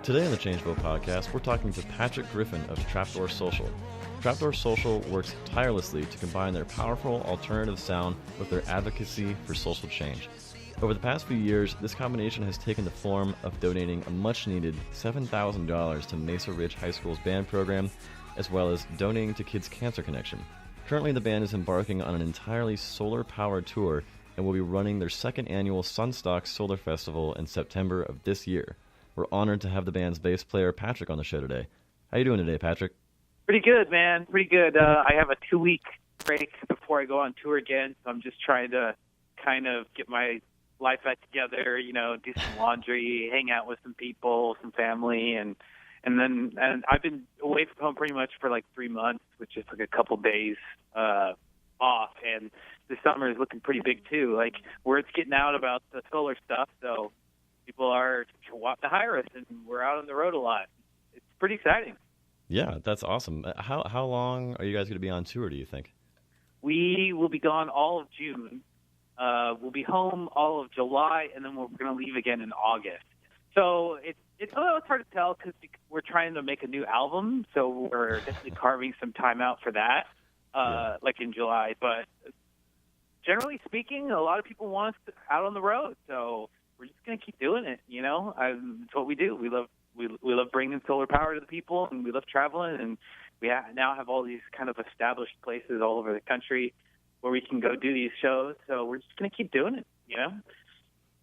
Today on the Changeville podcast, we're talking to Patrick Griffin of Trapdoor Social. Trapdoor Social works tirelessly to combine their powerful alternative sound with their advocacy for social change. Over the past few years, this combination has taken the form of donating a much-needed $7,000 to Mesa Ridge High School's band program, as well as donating to Kids Cancer Connection. Currently, the band is embarking on an entirely solar-powered tour and will be running their second annual Sunstock Solar Festival in September of this year. We're honored to have the band's bass player, Patrick, on the show today. How you doing today, Patrick? Pretty good, man. Pretty good. I have a 2-week break before I go on tour again, so I'm just trying to kind of get my life back together, do some laundry, hang out with some people, some family, and I've been away from home pretty much for like 3 months, with just like a couple days off, and the summer is looking pretty big too. Like, word's getting out about the solar stuff, so people are wanting to hire us, and we're out on the road a lot. It's pretty exciting. Yeah, that's awesome. How long are you guys going to be on tour, do you think? We will be gone all of June. We'll be home all of July, and then we're going to leave again in August. So it's a little hard to tell because we're trying to make a new album, so we're definitely carving some time out for that, like in July. But generally speaking, a lot of people want us out on the road, so we're just going to keep doing it, It's what we do. We love bringing solar power to the people, and we love traveling, and we now have all these kind of established places all over the country where we can go do these shows. So we're just going to keep doing it,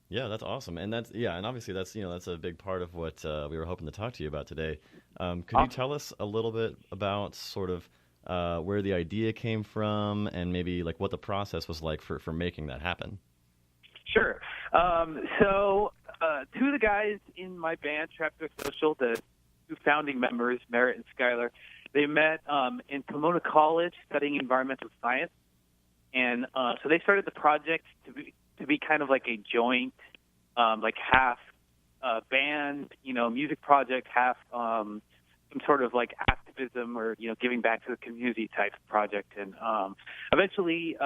Yeah, that's awesome. And and obviously that's a big part of what we were hoping to talk to you about today. Could you tell us a little bit about sort of where the idea came from and maybe like what the process was like for making that happen? Sure. So two of the guys in my band, Trapdoor Social, the two founding members, Merritt and Skylar, they met in Pomona College studying environmental science. And so they started the project to be kind of like a joint, like half band, music project, half some sort of like activism or, giving back to the community type project. And eventually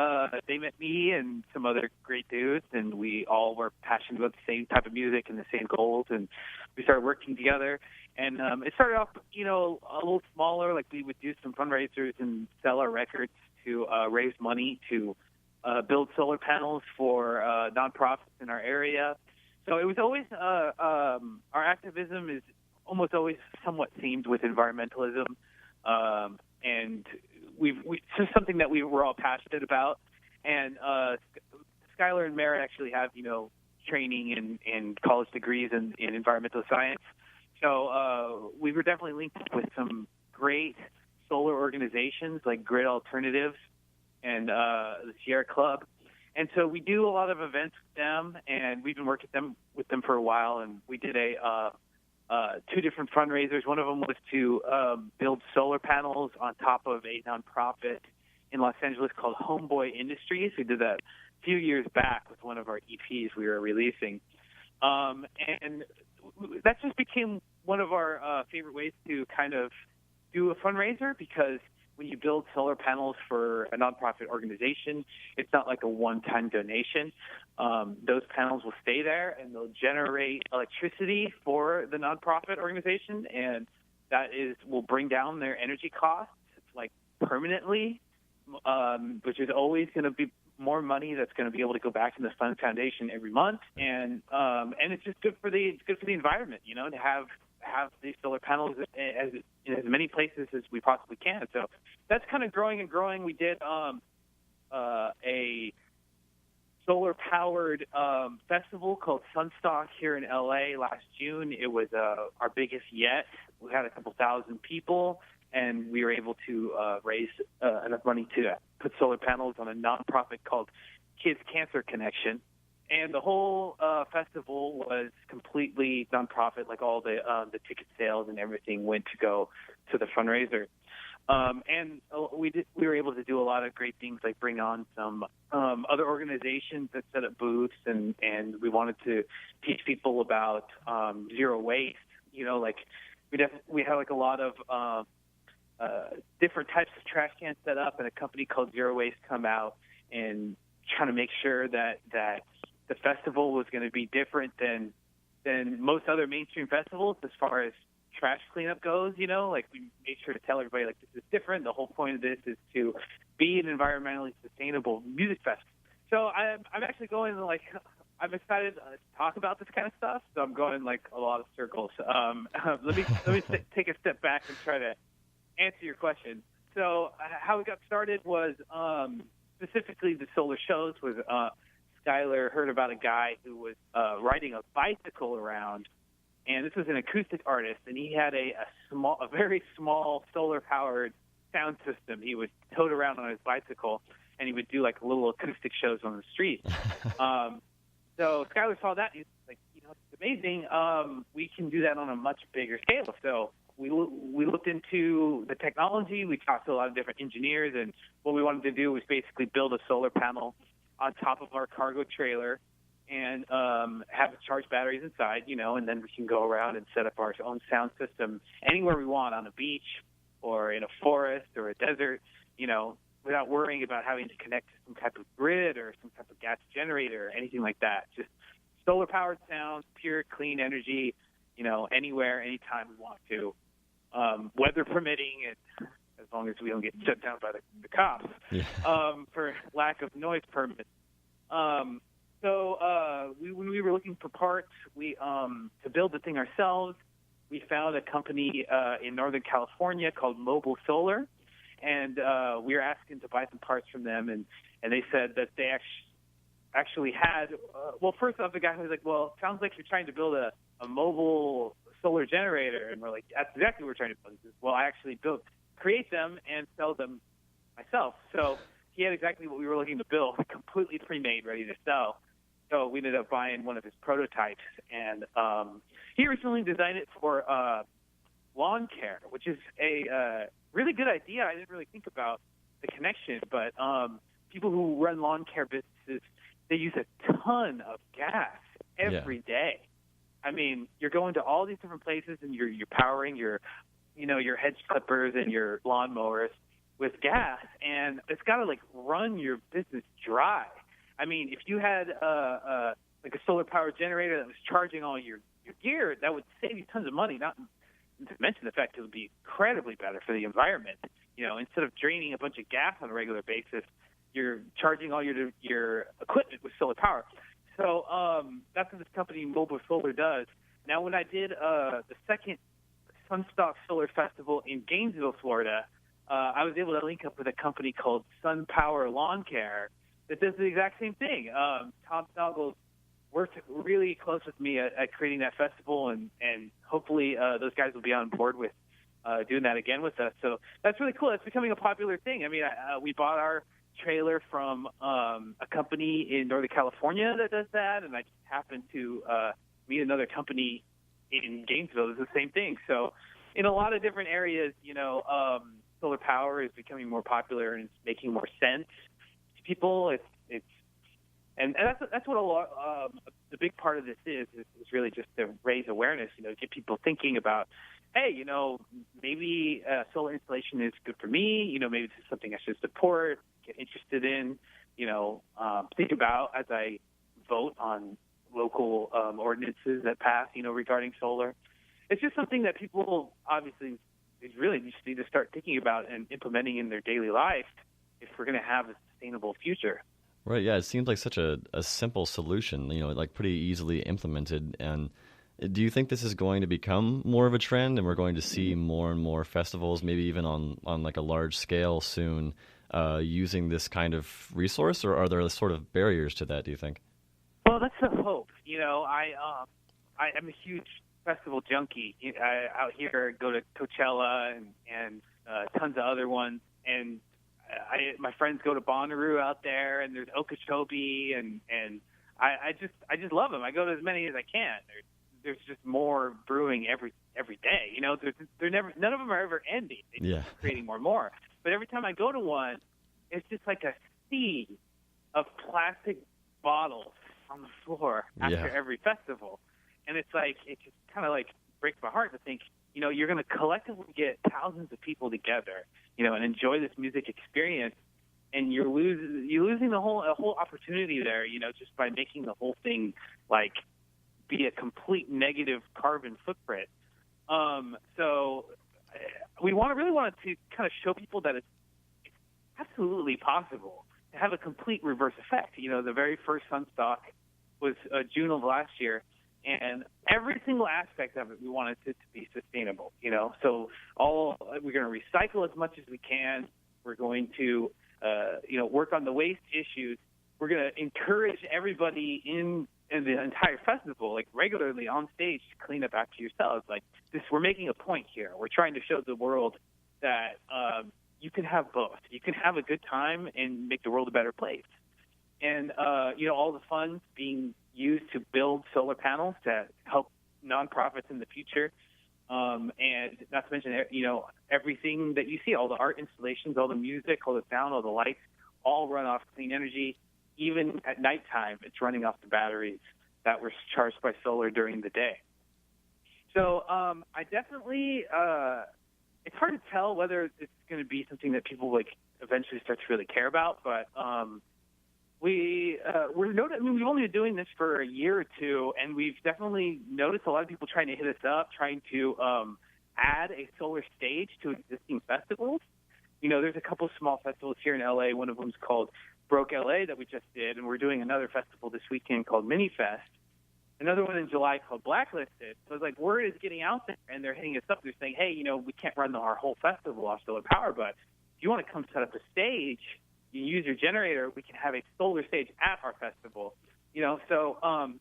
they met me and some other great dudes, and we all were passionate about the same type of music and the same goals, and we started working together. And it started off, a little smaller, like we would do some fundraisers and sell our records to raise money to build solar panels for nonprofits in our area. So it was always our activism is almost always somewhat themed with environmentalism, and it's just something that we were all passionate about. And Skylar and Merritt actually have training and college degrees in environmental science. So we were definitely linked with some great solar organizations like Grid Alternatives and the Sierra Club. And so we do a lot of events with them, and we've been working with them for a while. And we did two different fundraisers. One of them was to build solar panels on top of a nonprofit in Los Angeles called Homeboy Industries. We did that a few years back with one of our EPs we were releasing. And that just became one of our favorite ways to kind of do a fundraiser, because when you build solar panels for a nonprofit organization, it's not like a one-time donation. Those panels will stay there, and they'll generate electricity for the nonprofit organization, and that will bring down their energy costs like permanently, which is always going to be more money that's going to be able to go back to the fund foundation every month, and it's just good for the environment, to have these solar panels in as many places as we possibly can. So that's kind of growing and growing. We did a solar-powered festival called Sunstock here in LA last June. It was our biggest yet. We had a couple thousand people, and we were able to raise enough money to put solar panels on a nonprofit called Kids Cancer Connection. And the whole festival was completely nonprofit. Like all the ticket sales and everything went to go to the fundraiser. And we were able to do a lot of great things, like bring on some other organizations that set up booths, and we wanted to teach people about zero waste. Like we had like a lot of different types of trash cans set up, and a company called Zero Waste come out and trying to make sure that the festival was going to be different than than most other mainstream festivals as far as trash cleanup goes. You know, like we made sure to tell everybody like this is different. The whole point of this is to be an environmentally sustainable music festival. So I'm actually going like I'm excited to talk about this kind of stuff. So I'm going like a lot of circles. Let me take a step back and try to answer your question. So how we got started was specifically the solar shows was Skylar heard about a guy who was riding a bicycle around, and this was an acoustic artist, and he had a very small solar-powered sound system. He would tote around on his bicycle, and he would do like little acoustic shows on the street. So Skylar saw that, and he was like, it's amazing. We can do that on a much bigger scale. So we looked into the technology. We talked to a lot of different engineers, and what we wanted to do was basically build a solar panel on top of our cargo trailer and have it charge batteries inside, and then we can go around and set up our own sound system anywhere we want, on a beach or in a forest or a desert, without worrying about having to connect to some type of grid or some type of gas generator or anything like that. Just solar-powered sound, pure, clean energy, anywhere, anytime we want to, weather permitting, and as long as we don't get shut down by the cops for lack of noise permits. So when we were looking for parts, to build the thing ourselves, we found a company in Northern California called Mobile Solar, and we were asking to buy some parts from them, and they said that they actually had, first off, the guy was like, well, it sounds like you're trying to build a mobile solar generator, and we're like, that's exactly what we're trying to build. He says, well, I actually create them and sell them myself. So he had exactly what we were looking to build, completely pre-made, ready to sell. So we ended up buying one of his prototypes, and he originally designed it for lawn care, which is a really good idea. I didn't really think about the connection, but people who run lawn care businesses, they use a ton of gas every day. I mean, you're going to all these different places, and you're powering your hedge clippers and your lawnmowers with gas, and it's got to like run your business dry. I mean, if you had like a solar powered generator that was charging all your gear, that would save you tons of money. Not to mention the fact it would be incredibly better for the environment. Instead of draining a bunch of gas on a regular basis, you're charging all your equipment with solar power. So that's what this company Mobile Solar does. Now, when I did the second Sunstock Solar Festival in Gainesville, Florida, I was able to link up with a company called Sun Power Lawn Care that does the exact same thing. Tom Snoggles worked really close with me at creating that festival, and hopefully those guys will be on board with doing that again with us. So that's really cool. It's becoming a popular thing. I mean, we bought our trailer from a company in Northern California that does that, and I just happened to meet another company in Gainesville that does the same thing. So in a lot of different areas, solar power is becoming more popular, and it's making more sense to people. And that's what a lot the big part of this is really just to raise awareness, get people thinking about, hey, maybe solar installation is good for me, maybe this is something I should support, get interested in, think about as I vote on local ordinances that pass, regarding solar. It's just something that people obviously really just need to start thinking about and implementing in their daily life if we're going to have a sustainable future. Right, yeah, it seems like such a simple solution, like pretty easily implemented. And do you think this is going to become more of a trend, and we're going to see more and more festivals, maybe even on like a large scale soon, using this kind of resource, or are there sort of barriers to that, do you think? Well, that's the hope. I'm a huge festival junkie. Out here, go to Coachella and tons of other ones, and my friends go to Bonnaroo out there, and there's Okeechobee, and I just love them. I go to as many as I can. There's just more brewing every day. They're never, none of them are ever ending. They just keep creating more and more. But every time I go to one, it's just like a sea of plastic bottles on the floor after every festival, and it's like it just kind of like breaks my heart to think, you're going to collectively get thousands of people together, and enjoy this music experience, and you're losing a whole opportunity there, just by making the whole thing like be a complete negative carbon footprint. So we really wanted to kind of show people that it's absolutely possible to have a complete reverse effect. The very first Sunstock was June of last year, and every single aspect of it, we wanted it to be sustainable. So we're going to recycle as much as we can. We're going to, work on the waste issues. We're going to encourage everybody in the entire festival, like regularly on stage, to clean up after yourselves. Like this, we're making a point here. We're trying to show the world that you can have both. You can have a good time and make the world a better place. And, all the funds being used to build solar panels to help nonprofits in the future. And not to mention, everything that you see, all the art installations, all the music, all the sound, all the lights, all run off clean energy. Even at nighttime, it's running off the batteries that were charged by solar during the day. So I definitely, it's hard to tell whether it's going to be something that people eventually start to really care about. But we've only been doing this for a year or two, and we've definitely noticed a lot of people trying to hit us up, trying to add a solar stage to existing festivals. There's a couple small festivals here in LA. One of them is called Broke LA that we just did, and we're doing another festival this weekend called Mini Fest. Another one in July called Blacklisted. So it's word is getting out there, and they're hitting us up. They're saying, hey, we can't run our whole festival off solar power, but if you want to come set up a stage, you use your generator, we can have a solar stage at our festival. So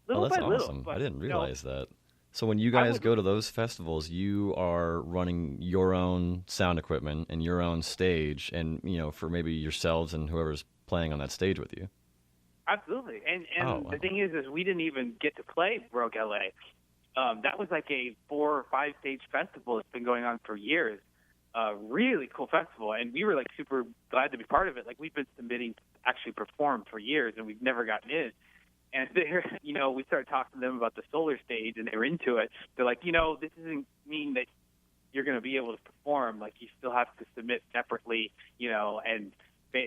little that's by little. Awesome. But, I didn't realize that. So when you guys go to those festivals, you are running your own sound equipment and your own stage, and for maybe yourselves and whoever's playing on that stage with you. Absolutely. And the thing is we didn't even get to play Broke LA. That was like a 4 or 5 stage festival that's been going on for years. Really cool festival, and we were super glad to be part of it. We've been submitting to actually perform for years, and we've never gotten in. And we started talking to them about the solar stage, and they were into it. They're like, this doesn't mean that you're going to be able to perform. You still have to submit separately, and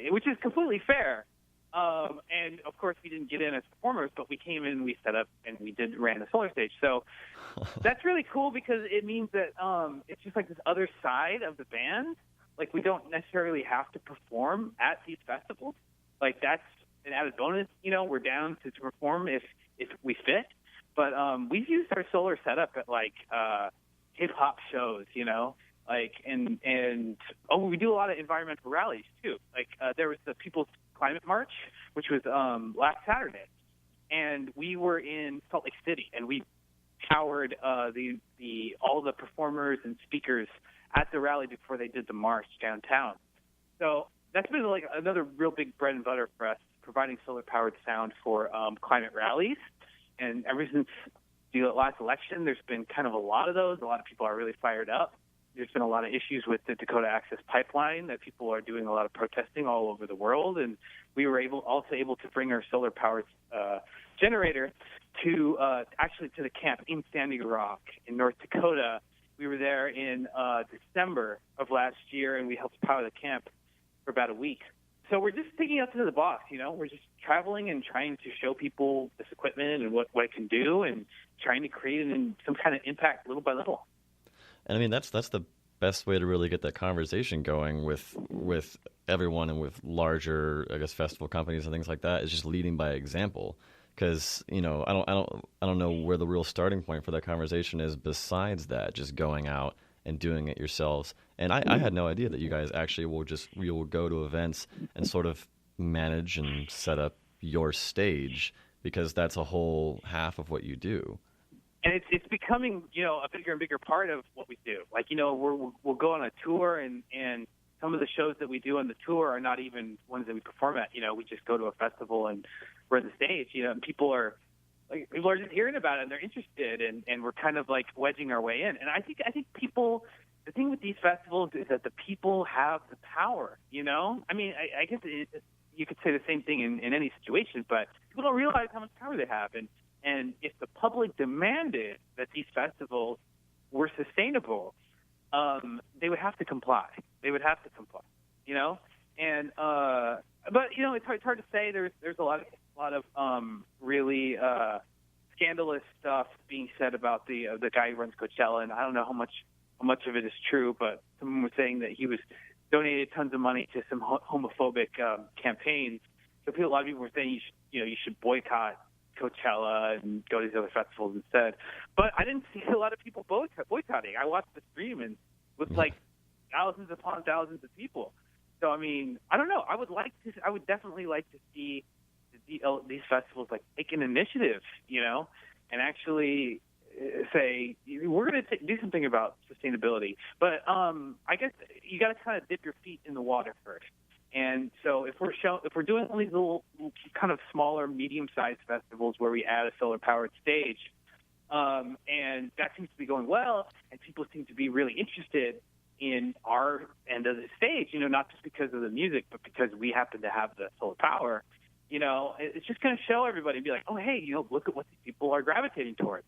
which is completely fair. And of course, we didn't get in as performers, but we came in, we set up, and we ran the solar stage. So that's really cool because it means that it's just this other side of the band. We don't necessarily have to perform at these festivals. That's an added bonus. We're down to perform if we fit. But we've used our solar setup at hip hop shows, and we do a lot of environmental rallies too. There was the People's Climate March, which was last Saturday, and we were in Salt Lake City, and we powered all the performers and speakers at the rally before they did the march downtown. So that's been another real big bread and butter for us, providing solar powered sound for climate rallies. And ever since the last election, there's been kind of a lot of those. A lot of people are really fired up. There's been a lot of issues with the Dakota Access Pipeline that people are doing a lot of protesting all over the world. And we were also able to bring our solar-powered generator to the camp in Standing Rock in North Dakota. We were there in December of last year, and we helped power the camp for about a week. So we're just thinking outside of the box, We're just traveling and trying to show people this equipment and what it can do, and trying to create some kind of impact little by little. And I mean, that's the best way to really get that conversation going with everyone and with larger, I guess, festival companies and things like that, is just leading by example. Because I don't know where the real starting point for that conversation is besides that, just going out and doing it yourselves. And I had no idea that you guys actually will go to events and sort of manage and set up your stage, because that's a whole half of what you do. And it's becoming, a bigger and bigger part of what we do. We'll go on a tour, and some of the shows that we do on the tour are not even ones that we perform at. We just go to a festival and we're on the stage, and people are just hearing about it, and they're interested, and we're kind of wedging our way in. And I think people, the thing with these festivals is that the people have the power, I mean, I guess you could say the same thing in any situation, but people don't realize how much power they have. And if the public demanded that these festivals were sustainable, they would have to comply. And but it's hard to say. There's a lot of really scandalous stuff being said about the guy who runs Coachella, and I don't know how much of it is true, but someone was saying that he was donated tons of money to some homophobic campaigns. So a lot of people were saying you should boycott Coachella and go to these other festivals instead. But I didn't see a lot of people boycotting. I watched the stream and it was like thousands upon thousands of people. So I mean, I don't know. I would definitely like to see these festivals like take an initiative, and actually say we're going to do something about sustainability. But I guess you got to kind of dip your feet in the water first. And so if we're doing all these little kind of smaller, medium-sized festivals where we add a solar-powered stage, and that seems to be going well, and people seem to be really interested in our end of the stage, not just because of the music, but because we happen to have the solar power, it's just going to show everybody and be like, oh, hey, look at what these people are gravitating towards.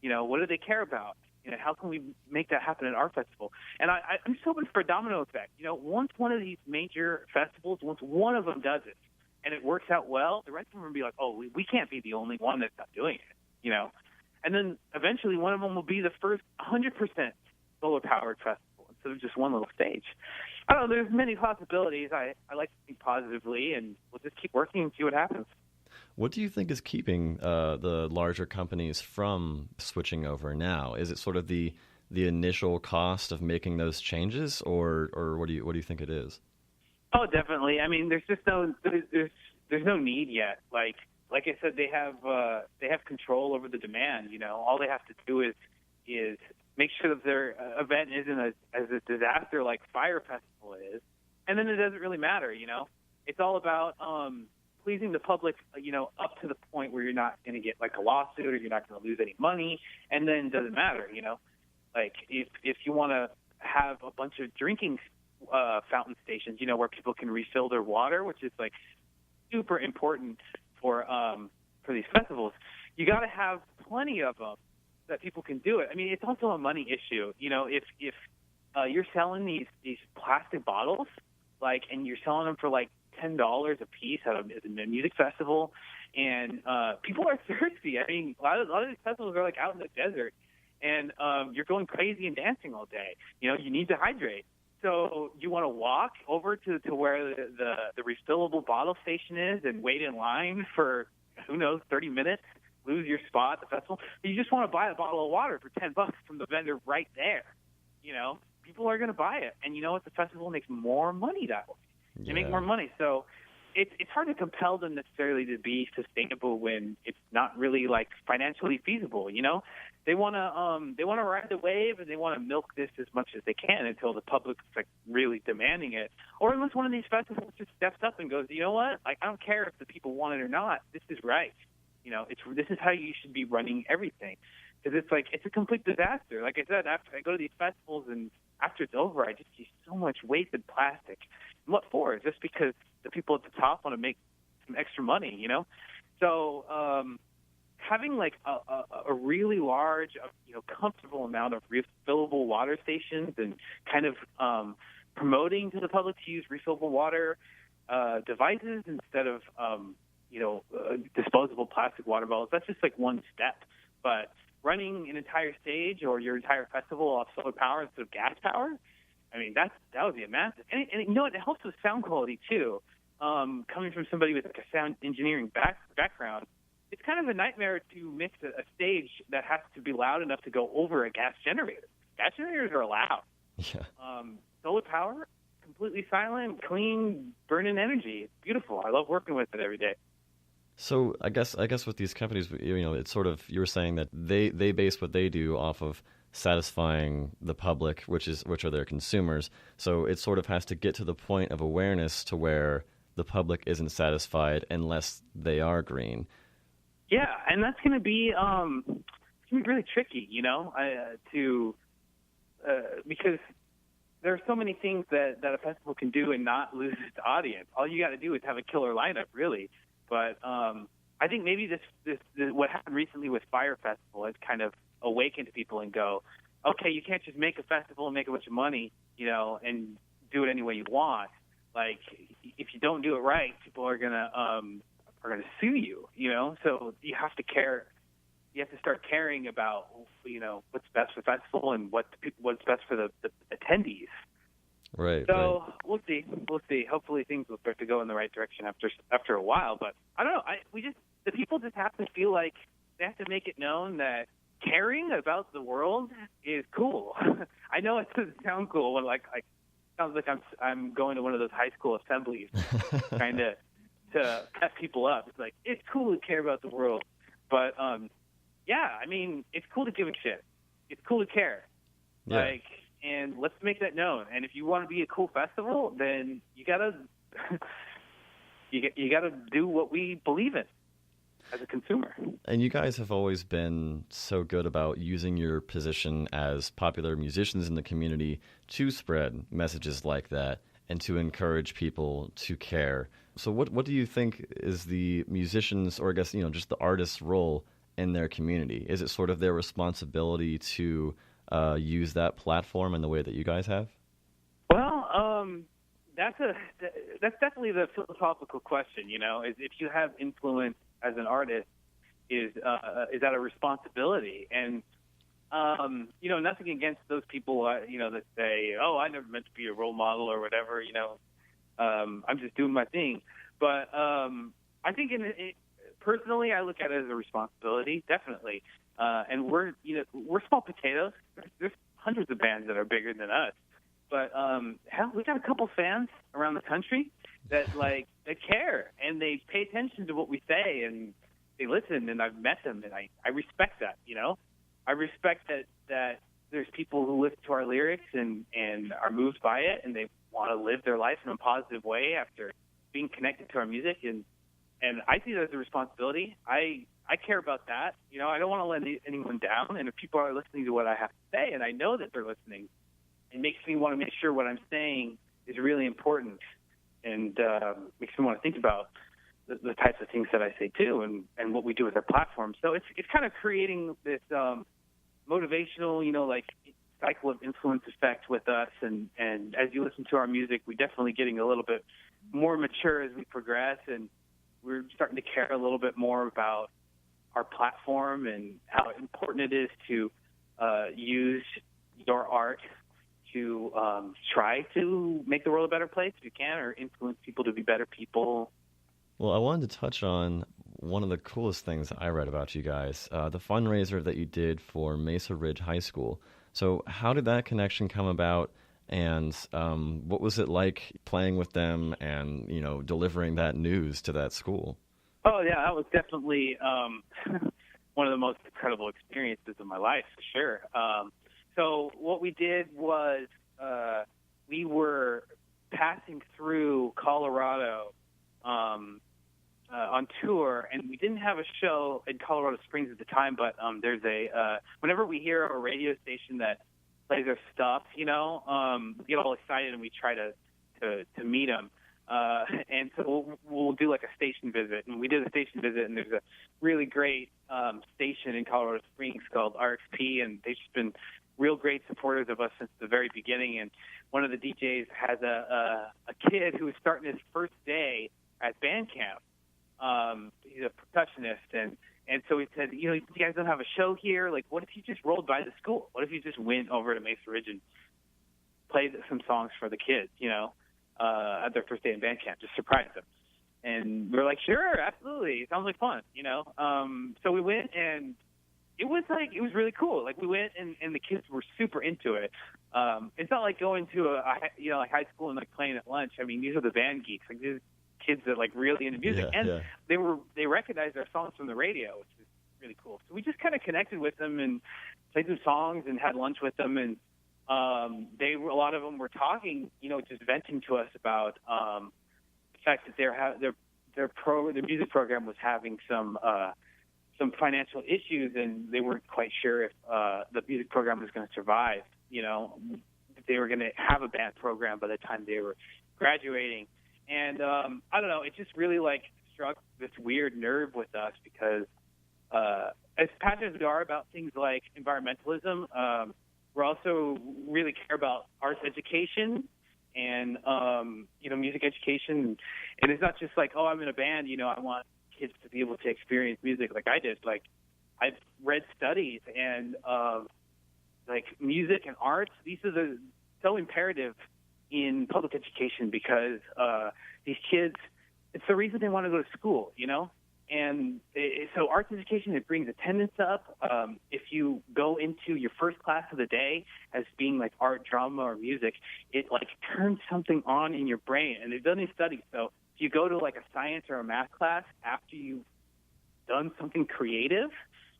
What do they care about? How can we make that happen at our festival? And I'm just hoping for a domino effect. Once one of these major festivals, once one of them does it and it works out well, the rest of them will be like, oh, we can't be the only one that's not doing it, And then eventually one of them will be the first 100% solar-powered festival instead of just one little stage. I don't know. There's many possibilities. I like to think positively, and we'll just keep working and see what happens. What do you think is keeping the larger companies from switching over now? Is it sort of the initial cost of making those changes, or what do you think it is? Oh, definitely. I mean, there's just there's no need yet. Like I said, they have control over the demand. All they have to do is make sure that their event isn't as a disaster like Fire Festival is, and then it doesn't really matter. It's all about pleasing the public, up to the point where you're not going to get like a lawsuit or you're not going to lose any money, and then it doesn't matter, Like if you want to have a bunch of drinking fountain stations, where people can refill their water, which is like super important for these festivals, you got to have plenty of them that people can do it. I mean, it's also a money issue. If you're selling these plastic bottles, and you're selling them for like $10 a piece at a music festival, and people are thirsty. I mean, a lot of these festivals are like out in the desert, and you're going crazy and dancing all day. You need to hydrate. So you want to walk over to where the refillable bottle station is and wait in line for, 30 minutes, lose your spot at the festival. You just want to buy a bottle of water for $10 from the vendor right there. People are going to buy it. And the festival makes more money that way. They make more money. So it's hard to compel them necessarily to be sustainable when it's not really like financially feasible. They want to ride the wave, and they want to milk this as much as they can until the public's like really demanding it, or unless one of these festivals just steps up and goes, you know what? Like, I don't care if the people want it or not. This is right. This is how you should be running everything, because it's a complete disaster. Like I said, after I go to these festivals and after it's over, I just see so much wasted plastic. And what for? Just because the people at the top want to make some extra money, So having like a really large, comfortable amount of refillable water stations, and kind of promoting to the public to use refillable water devices instead of disposable plastic water bottles. That's just like one step. But running an entire stage or your entire festival off solar power instead of gas power, I mean, that would be a massive. And it helps with sound quality too. Coming from somebody with like a sound engineering background, it's kind of a nightmare to mix a stage that has to be loud enough to go over a gas generator. Gas generators are loud. Yeah. Solar power, completely silent, clean, burning energy. It's beautiful. I love working with it every day. So I guess with these companies, it's sort of, you were saying that they base what they do off of satisfying the public, which are their consumers. So it sort of has to get to the point of awareness to where the public isn't satisfied unless they are green. Yeah, and that's going to be really tricky, because there are so many things that a festival can do and not lose its audience. All you got to do is have a killer lineup, really. But I think maybe this what happened recently with Fire Festival has kind of awakened people and go, okay, you can't just make a festival and make a bunch of money, and do it any way you want. Like, if you don't do it right, people are gonna sue you, So you have to care you have to start caring about, what's best for the festival and what's best for the attendees. Right. So we'll see. Hopefully things will start to go in the right direction after a while. But I don't know. The people just have to feel like they have to make it known that caring about the world is cool. I know it doesn't sound cool when sounds like I'm going to one of those high school assemblies trying to pep people up. It's like, it's cool to care about the world. But it's cool to give a shit. It's cool to care. Yeah. And let's make that known. And if you want to be a cool festival, then you gotta you gotta do what we believe in as a consumer. And you guys have always been so good about using your position as popular musicians in the community to spread messages like that and to encourage people to care. So what do you think is the musicians, or I guess, just the artists' role in their community? Is it sort of their responsibility to use that platform in the way that you guys have? Well, that's definitely the philosophical question. Is if you have influence as an artist, is that a responsibility? And nothing against those people, that say, "Oh, I never meant to be a role model" or whatever. I'm just doing my thing. But I think personally, I look at it as a responsibility, definitely. And we're small potatoes. There's hundreds of bands that are bigger than us. But hell, we got a couple fans around the country that that care and they pay attention to what we say and they listen. And I've met them and I respect that. I respect that there's people who listen to our lyrics and are moved by it and they want to live their life in a positive way after being connected to our music. And I see that as a responsibility. I care about that. I don't want to let anyone down. And if people are listening to what I have to say, and I know that they're listening, it makes me want to make sure what I'm saying is really important and makes me want to think about the types of things that I say too and what we do with our platform. So it's kind of creating this motivational, cycle of influence effect with us. And as you listen to our music, we're definitely getting a little bit more mature as we progress. And we're starting to care a little bit more about our platform and how important it is to use your art to try to make the world a better place if you can, or influence people to be better people. Well, I wanted to touch on one of the coolest things I read about you guys, the fundraiser that you did for Mesa Ridge High School. So how did that connection come about, and what was it like playing with them and, delivering that news to that school? Oh, yeah, that was definitely one of the most incredible experiences of my life, for sure. So what we did was we were passing through Colorado on tour, and we didn't have a show in Colorado Springs at the time, but there's whenever we hear a radio station that plays our stuff, we get all excited and we try to meet them. And so we'll do like a station visit, and we did a station visit, and there's a really great station in Colorado Springs called RXP, and they've just been real great supporters of us since the very beginning. And one of the DJs has a kid who is starting his first day at band camp. He's a percussionist, and so he said, you guys don't have a show here. Like, what if you just rolled by the school? What if you just went over to Mesa Ridge and played some songs for the kids, at their first day in band camp, just surprise them. And we were like, sure, absolutely. It sounds like fun, So we went, and it was really cool. Like, we went and the kids were super into it. It's not like going to a high school and playing at lunch. I mean, these are the band geeks. Like, these kids that really into music. Yeah, and yeah. they recognized our songs from the radio, which is really cool. So we just kind of connected with them and played some songs and had lunch with them. And a lot of them were talking, just venting to us about the fact that their music program was having some financial issues, and they weren't quite sure if the music program was going to survive. They were going to have a band program by the time they were graduating. And I don't know, it just really struck this weird nerve with us because as passionate as we are about things like environmentalism, we also really care about arts education and, music education. And it's not just I'm in a band, I want kids to be able to experience music like I did. I've read studies and like music and arts. These are so imperative in public education because these kids, it's the reason they want to go to school, And so arts education, it brings attendance up. If you go into your first class of the day as being like art, drama, or music, it like turns something on in your brain. And they've done these studies. So if you go to like a science or a math class after you've done something creative,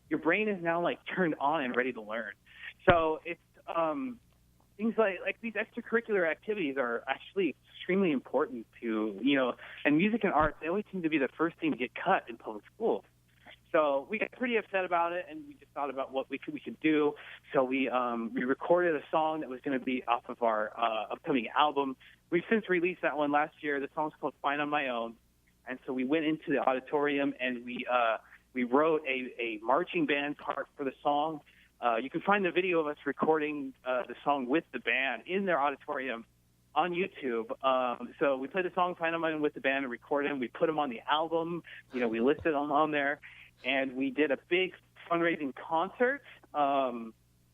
your brain is now like turned on and ready to learn. So it's things like these extracurricular activities are actually extremely important to, and music and art, they always seem to be the first thing to get cut in public schools. So we got pretty upset about it, and we just thought about what we could do. So we recorded a song that was going to be off of our upcoming album. We've since released that one last year. The song's called Fine on My Own. And so we went into the auditorium, and we wrote a marching band part for the song. You can find the video of us recording the song with the band in their auditorium on YouTube. So we played the song Fine on My Own with the band and recorded them. We put them on the album. We listed them on there. And we did a big fundraising concert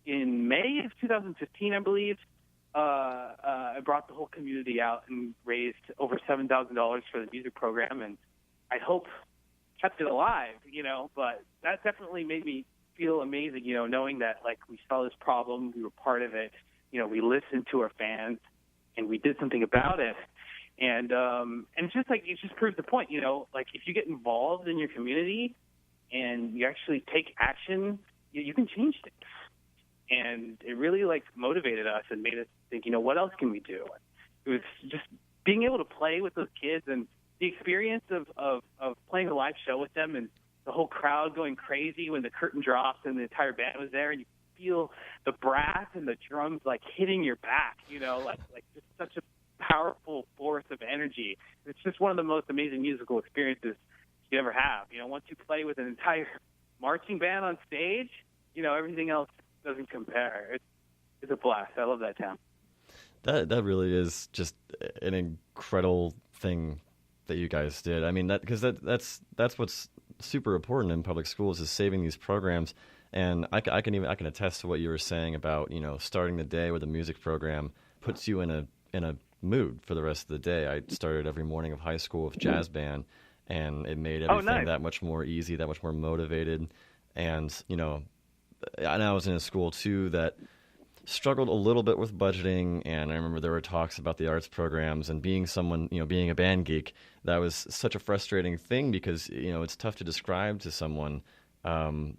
in May of 2015, I believe. I brought the whole community out and raised over $7,000 for the music program. And I hope kept it alive, but that definitely made me feel amazing, knowing that like we saw this problem, we were part of it, we listened to our fans and we did something about it. And it's just like, it just proves the point, like if you get involved in your community and you actually take action, you can change things. And it really like motivated us and made us think, what else can we do? It was just being able to play with those kids and the experience of playing a live show with them and the whole crowd going crazy when the curtain drops and the entire band was there, and you feel the brass and the drums like hitting your back, like just such a powerful force of energy. It's just one of the most amazing musical experiences you ever have. Once you play with an entire marching band on stage, everything else doesn't compare. It's a blast. I love that town. That really is just an incredible thing that you guys did. I mean, that's what's super important in public schools is saving these programs. And I can attest to what you were saying about starting the day with a music program puts you in a mood for the rest of the day. I started every morning of high school with jazz band, and it made everything that much more easy, that much more motivated. And and I was in a school too that struggled a little bit with budgeting, and I remember there were talks about the arts programs, and being someone, being a band geek, that was such a frustrating thing because, it's tough to describe to someone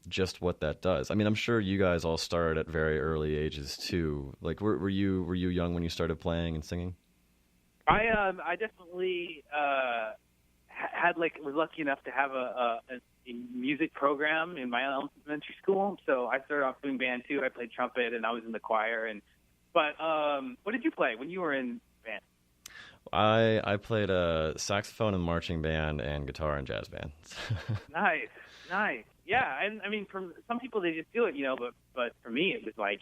just what that does. I mean, I'm sure you guys all started at very early ages too. Like, were you young when you started playing and singing? I definitely was lucky enough to have a music program in my elementary school. So I started off doing band too. I played trumpet and I was in the choir. But what did you play when you were in band? I played a saxophone and marching band and guitar and jazz band. Nice. Yeah, and I mean, for some people they just do it, but for me it was like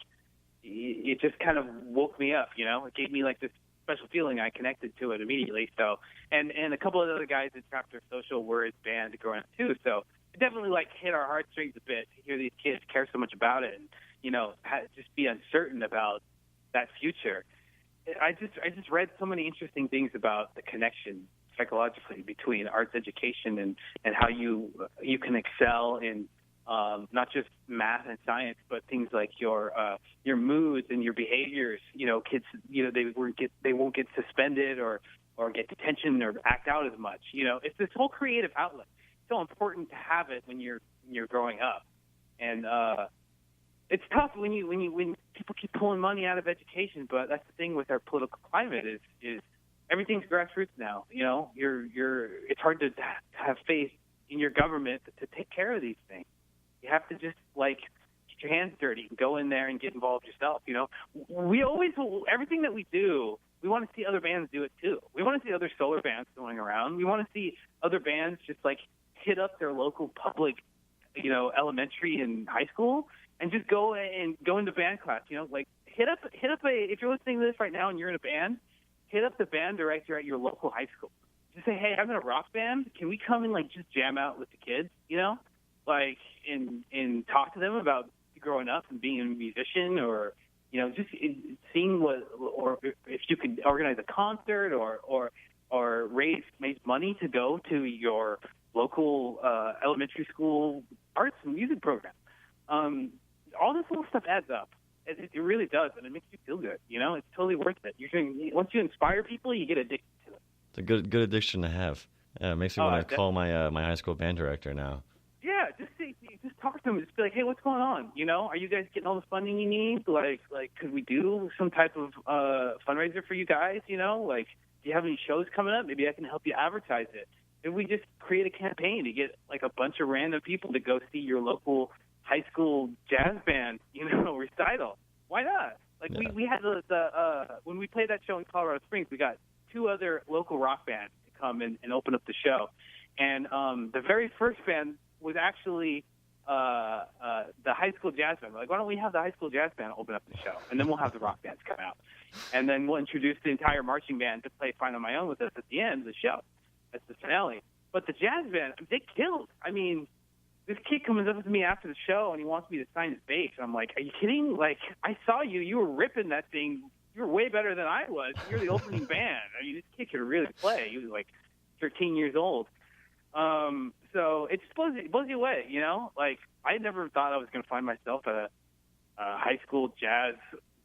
it just kind of woke me up, It gave me like this special feeling. I connected to it immediately. So, and a couple of other guys in Trapdoor Social were in band growing up too. So it definitely like hit our heartstrings a bit to hear these kids care so much about it, and just be uncertain about that future. I just read so many interesting things about the connection psychologically between arts education and how you can excel in not just math and science, but things like your moods and your behaviors. Kids, they won't get suspended or get detention or act out as much. It's this whole creative outlet. It's so important to have it when you're growing up, and it's tough when people keep pulling money out of education. But that's the thing with our political climate is everything's grassroots now. It's hard to have faith in your government to take care of these things. You have to just get your hands dirty and go in there and get involved yourself. We always, everything that we do, we want to see other bands do it too. We want to see other solar bands going around. We want to see other bands just hit up their local public, elementary and high school and just go into band class. Hit up if you're listening to this right now and you're in a band, hit up the band director at your local high school. Just say, hey, I'm in a rock band. Can we come and just jam out with the kids? like, and talk to them about growing up and being a musician, or just seeing or if you could organize a concert or raise money to go to your local elementary school arts and music program. All this little stuff adds up. It really does, and it makes you feel good. It's totally worth it. Once you inspire people, you get addicted to it. It's a good addiction to have. It makes me want to call my my high school band director now. Yeah, just talk to them. Just be like, hey, what's going on? Are you guys getting all the funding you need? Like, could we do some type of fundraiser for you guys? Like, do you have any shows coming up? Maybe I can help you advertise it. And we just create a campaign to get like a bunch of random people to go see your local high school jazz band, recital. Why not? Like, yeah. we had the when we played that show in Colorado Springs, we got 2 other local rock bands to come and open up the show. And the very first band was actually the high school jazz band. We're like, why don't we have the high school jazz band open up the show, and then we'll have the rock bands come out, and then we'll introduce the entire marching band to play "Find on My Own" with us at the end of the show. That's the finale. But the jazz band, they killed. I mean, this kid comes up to me after the show and he wants me to sign his bass. And I'm like, are you kidding? Like, I saw you were ripping that thing. You were way better than I was. You're the opening band. I mean, this kid could really play. He was like 13 years old. So it just blows you away, Like, I never thought I was going to find myself at a high school jazz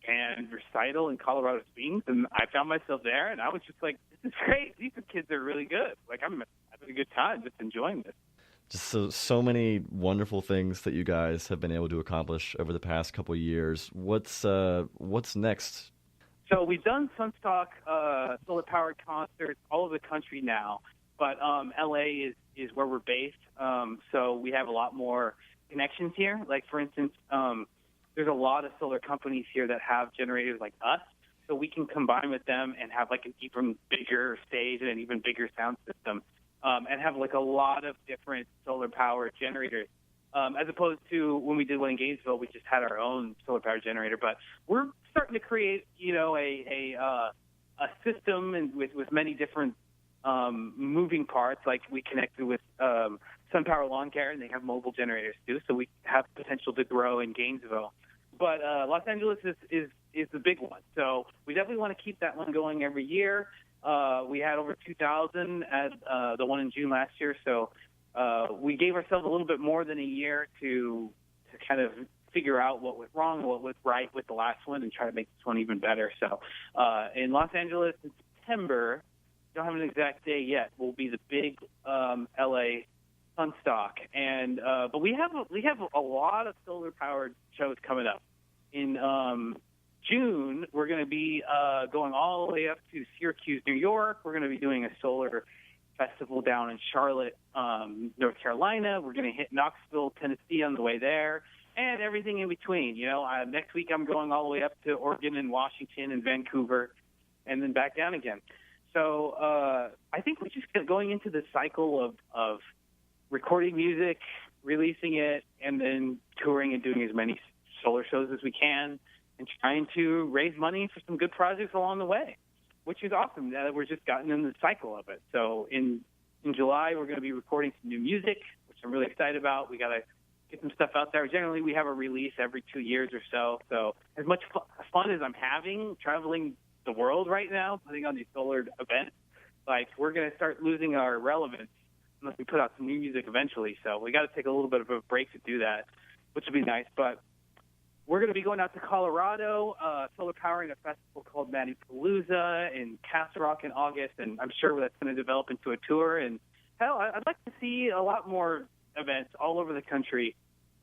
band recital in Colorado Springs, and I found myself there, and I was just like, this is great. These kids are really good. Like, I'm having a good time just enjoying this. Just so many wonderful things that you guys have been able to accomplish over the past couple of years. What's next? So we've done Sunstock solar-powered concerts all over the country now, but LA is where we're based. So we have a lot more connections here. Like, for instance, there's a lot of solar companies here that have generators like us, so we can combine with them and have like an even bigger stage and an even bigger sound system, and have like a lot of different solar-powered generators. As opposed to when we did one in Gainesville, we just had our own solar-powered generator. But we're starting to create, a system and with many different moving parts. Like, we connected with SunPower Lawn Care, and they have mobile generators too, so we have potential to grow in Gainesville. But Los Angeles is the big one, so we definitely want to keep that one going every year. We had over 2,000 at the one in June last year, so we gave ourselves a little bit more than a year to kind of figure out what went wrong and what was right with the last one and try to make this one even better. So in Los Angeles in September, don't have an exact day yet, will be the big LA Sunstock. And but we have a lot of solar powered shows coming up. In June, we're going to be going all the way up to Syracuse, New York. We're going to be doing a solar festival down in Charlotte, North Carolina. We're going to hit Knoxville, Tennessee on the way there, and everything in between. Next week I'm going all the way up to Oregon and Washington and Vancouver, and then back down again. So I think we're just going into this cycle of recording music, releasing it, and then touring and doing as many solar shows as we can, and trying to raise money for some good projects along the way, which is awesome that we're just gotten in the cycle of it. So in July, we're going to be recording some new music, which I'm really excited about. We got to get some stuff out there. Generally, we have a release every 2 years or so. So as much fun as I'm having traveling the world right now, putting on these solar events, like, we're going to start losing our relevance unless we put out some new music eventually. So we got to take a little bit of a break to do that, which will be nice. But we're going to be going out to Colorado, solar powering a festival called Manipalooza in Castle Rock in August, and I'm sure that's going to develop into a tour. And hell, I'd like to see a lot more events all over the country,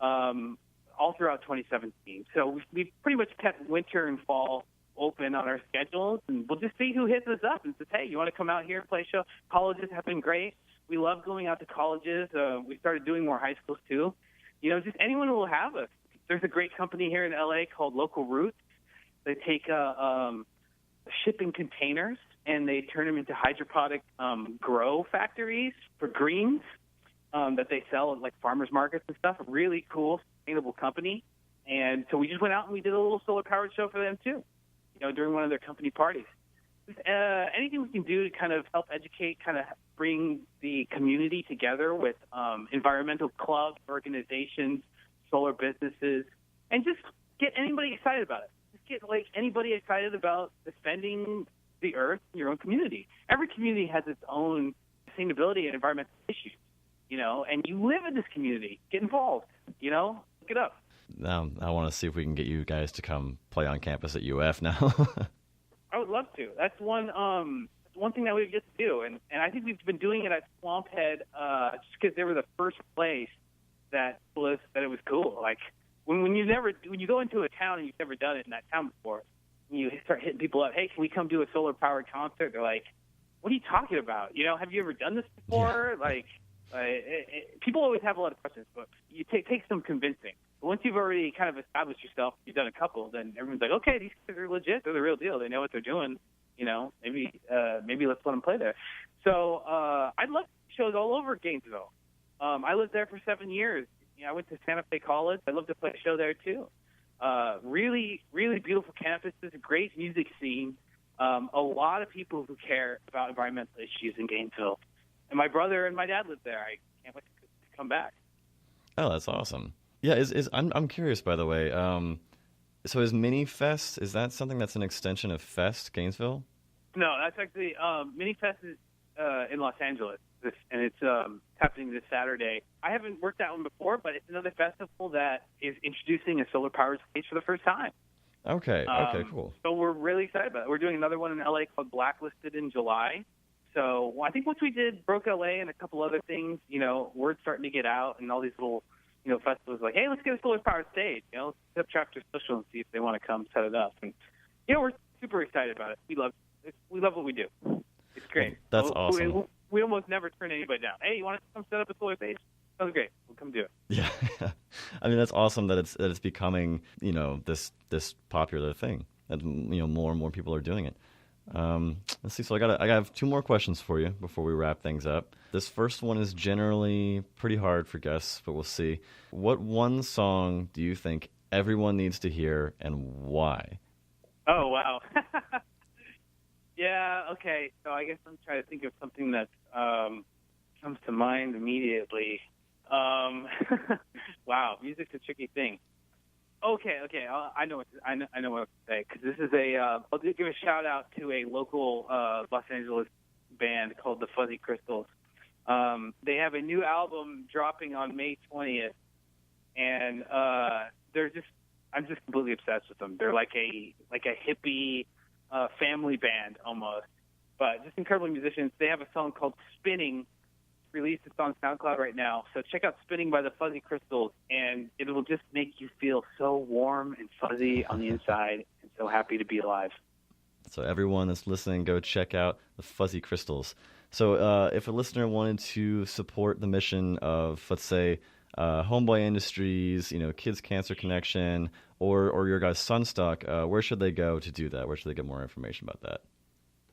all throughout 2017. So we've pretty much kept winter and fall open on our schedules, and we'll just see who hits us up and says, hey, you want to come out here and play a show? Colleges have been great. We love going out to colleges. We started doing more high schools too. Just anyone who will have us. There's a great company here in LA called Local Roots. They take shipping containers and they turn them into hydroponic grow factories for greens that they sell at like farmers markets and stuff. A really cool, sustainable company. And so we just went out and we did a little solar powered show for them too, during one of their company parties. Anything we can do to kind of help educate, kind of bring the community together with environmental clubs, organizations, solar businesses, and just get anybody excited about it. Just get like anybody excited about defending the earth in your own community. Every community has its own sustainability and environmental issues, and you live in this community. Get involved, look it up. I want to see if we can get you guys to come play on campus at UF now. I would love to. That's one thing that we get to do, and I think we've been doing it at Swamp Head just because they were the first place that it was cool. Like when you go into a town and you've never done it in that town before, and you start hitting people up, hey, can we come do a solar powered concert? They're like, what are you talking about? Have you ever done this before? Yeah. People always have a lot of questions, but you take some convincing. But once you've already kind of established yourself, you've done a couple, then everyone's like, okay, these guys are legit. They're the real deal. They know what they're doing. Maybe let's let them play there. So I'd love shows all over Gainesville. I lived there for 7 years. I went to Santa Fe College. I'd love to play a show there too. Really, really beautiful campuses, a great music scene, a lot of people who care about environmental issues in Gainesville. And my brother and my dad live there. I can't wait to come back. Oh, that's awesome. Yeah, I'm curious, by the way. So is Mini Fest, is that something that's an extension of Fest Gainesville? No, that's actually Mini Fest is in Los Angeles, and it's happening this Saturday. I haven't worked that one before, but it's another festival that is introducing a solar-powered stage for the first time. Okay, cool. So we're really excited about it. We're doing another one in LA called Blacklisted in July. So I think once we did Broke LA and a couple other things, word's starting to get out, and all these little festivals like, hey, let's get a solar-powered stage. Let's set up Trapdoor Social and see if they want to come set it up. And, we're super excited about it. We love what we do. It's great. That's awesome. We almost never turn anybody down. Hey, you want to come set up a solar stage? Sounds great. We'll come do it. Yeah. I mean, that's awesome that it's becoming, this popular thing. That, more and more people are doing it. Let's see. So I have 2 more questions for you before we wrap things up. This first one is generally pretty hard for guests, but we'll see. What one song do you think everyone needs to hear, and why? Oh, wow. Yeah, okay. So I guess I'm trying to think of something that comes to mind immediately. Wow, music's a tricky thing. Okay. I know what to say, because this is I'll give a shout out to a local Los Angeles band called the Fuzzy Crystals. They have a new album dropping on May 20th, and I'm just completely obsessed with them. They're like a hippie family band almost, but just incredible musicians. They have a song called Spinning, released. It's on SoundCloud right now. So check out Spinning by the Fuzzy Crystals, and it will just make you feel so warm and fuzzy on the inside and so happy to be alive. So everyone that's listening, go check out the Fuzzy Crystals. So if a listener wanted to support the mission of, let's say, Homeboy Industries, Kids Cancer Connection, or your guys' Sunstock, where should they go to do that? Where should they get more information about that?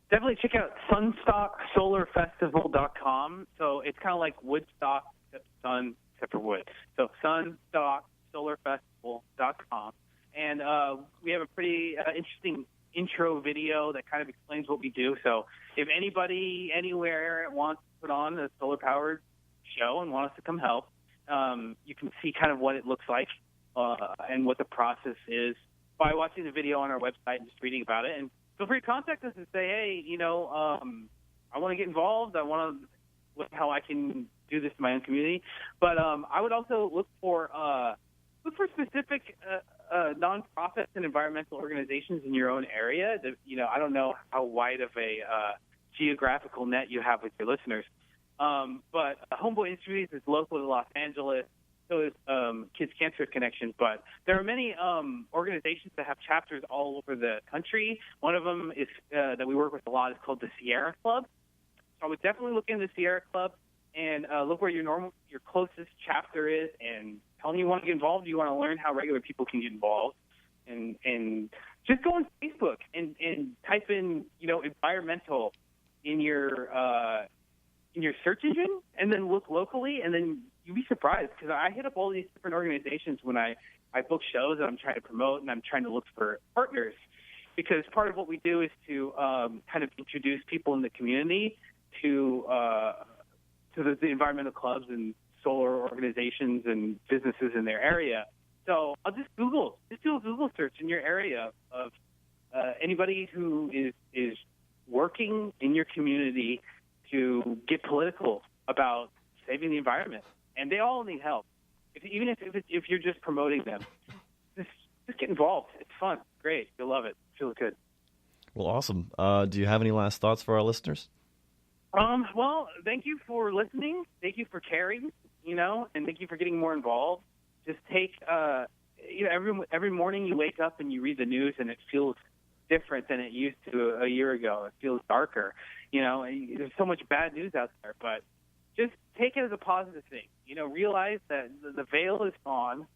Definitely check out sunstocksolarfestival.com. So it's kind of like Woodstock, except sun, except for wood. So sunstocksolarfestival.com. And we have a pretty interesting intro video that kind of explains what we do. So if anybody anywhere wants to put on a solar-powered show and want us to come help, you can see kind of what it looks like and what the process is by watching the video on our website and just reading about it. And feel free to contact us and say, hey, I want to get involved. I want to look how I can do this in my own community. But I would also look for specific nonprofits and environmental organizations in your own area. I don't know how wide of a geographical net you have with your listeners. But Homeboy Industries is local to Los Angeles. So is Kids Cancer Connection. But there are many organizations that have chapters all over the country. One of them is that we work with a lot is called the Sierra Club. So I would definitely look into the Sierra Club and look where your closest chapter is, and tell them you want to get involved. You want to learn how regular people can get involved, and just go on Facebook and type in environmental in your search engine, and then look locally, and then you'd be surprised, because I hit up all these different organizations when I book shows that I'm trying to promote, and I'm trying to look for partners, because part of what we do is to kind of introduce people in the community to the environmental clubs and solar organizations and businesses in their area. So I'll just do a Google search in your area of anybody who is working in your community to get political about saving the environment. And they all need help. Even if you're just promoting them, just get involved. It's fun. Great. You'll love it. Feels good. Well, awesome. Do you have any last thoughts for our listeners? Well, thank you for listening. Thank you for caring, and thank you for getting more involved. Just take, every morning you wake up and you read the news and it feels different than it used to a year ago. It feels darker. There's so much bad news out there, but just take it as a positive thing. Realize that the veil is gone.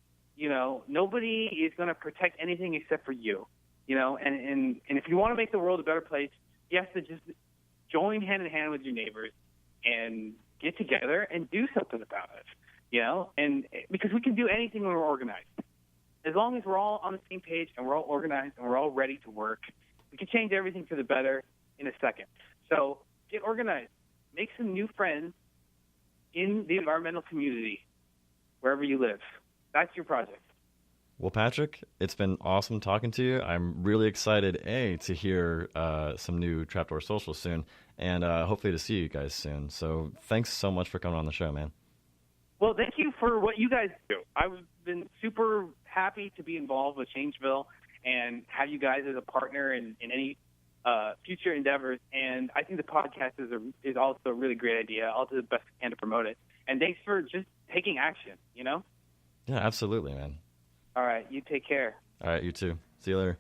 Nobody is going to protect anything except for you. And if you want to make the world a better place, you have to just join hand in hand with your neighbors and get together and do something about it. And because we can do anything when we're organized. As long as we're all on the same page and we're all organized and we're all ready to work, we can change everything for the better in a second. So get organized. Make some new friends in the environmental community, wherever you live. That's your project. Well, Patrick, it's been awesome talking to you. I'm really excited, to hear some new Trapdoor Social soon, and hopefully to see you guys soon. So thanks so much for coming on the show, man. Well, thank you for what you guys do. I've been super happy to be involved with Changeville and have you guys as a partner in any future endeavors. And I think the podcast is also a really great idea. I'll do the best I can to promote it. And thanks for just taking action, Yeah, absolutely, man. All right, you take care. All right, you too. See you later.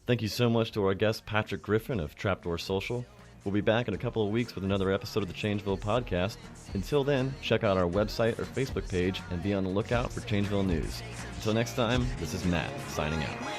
Thank you so much to our guest, Patrick Griffin of Trapdoor Social. We'll be back in a couple of weeks with another episode of the Changeville podcast. Until then, check out our website or Facebook page and be on the lookout for Changeville news. Until next time, this is Matt, signing out.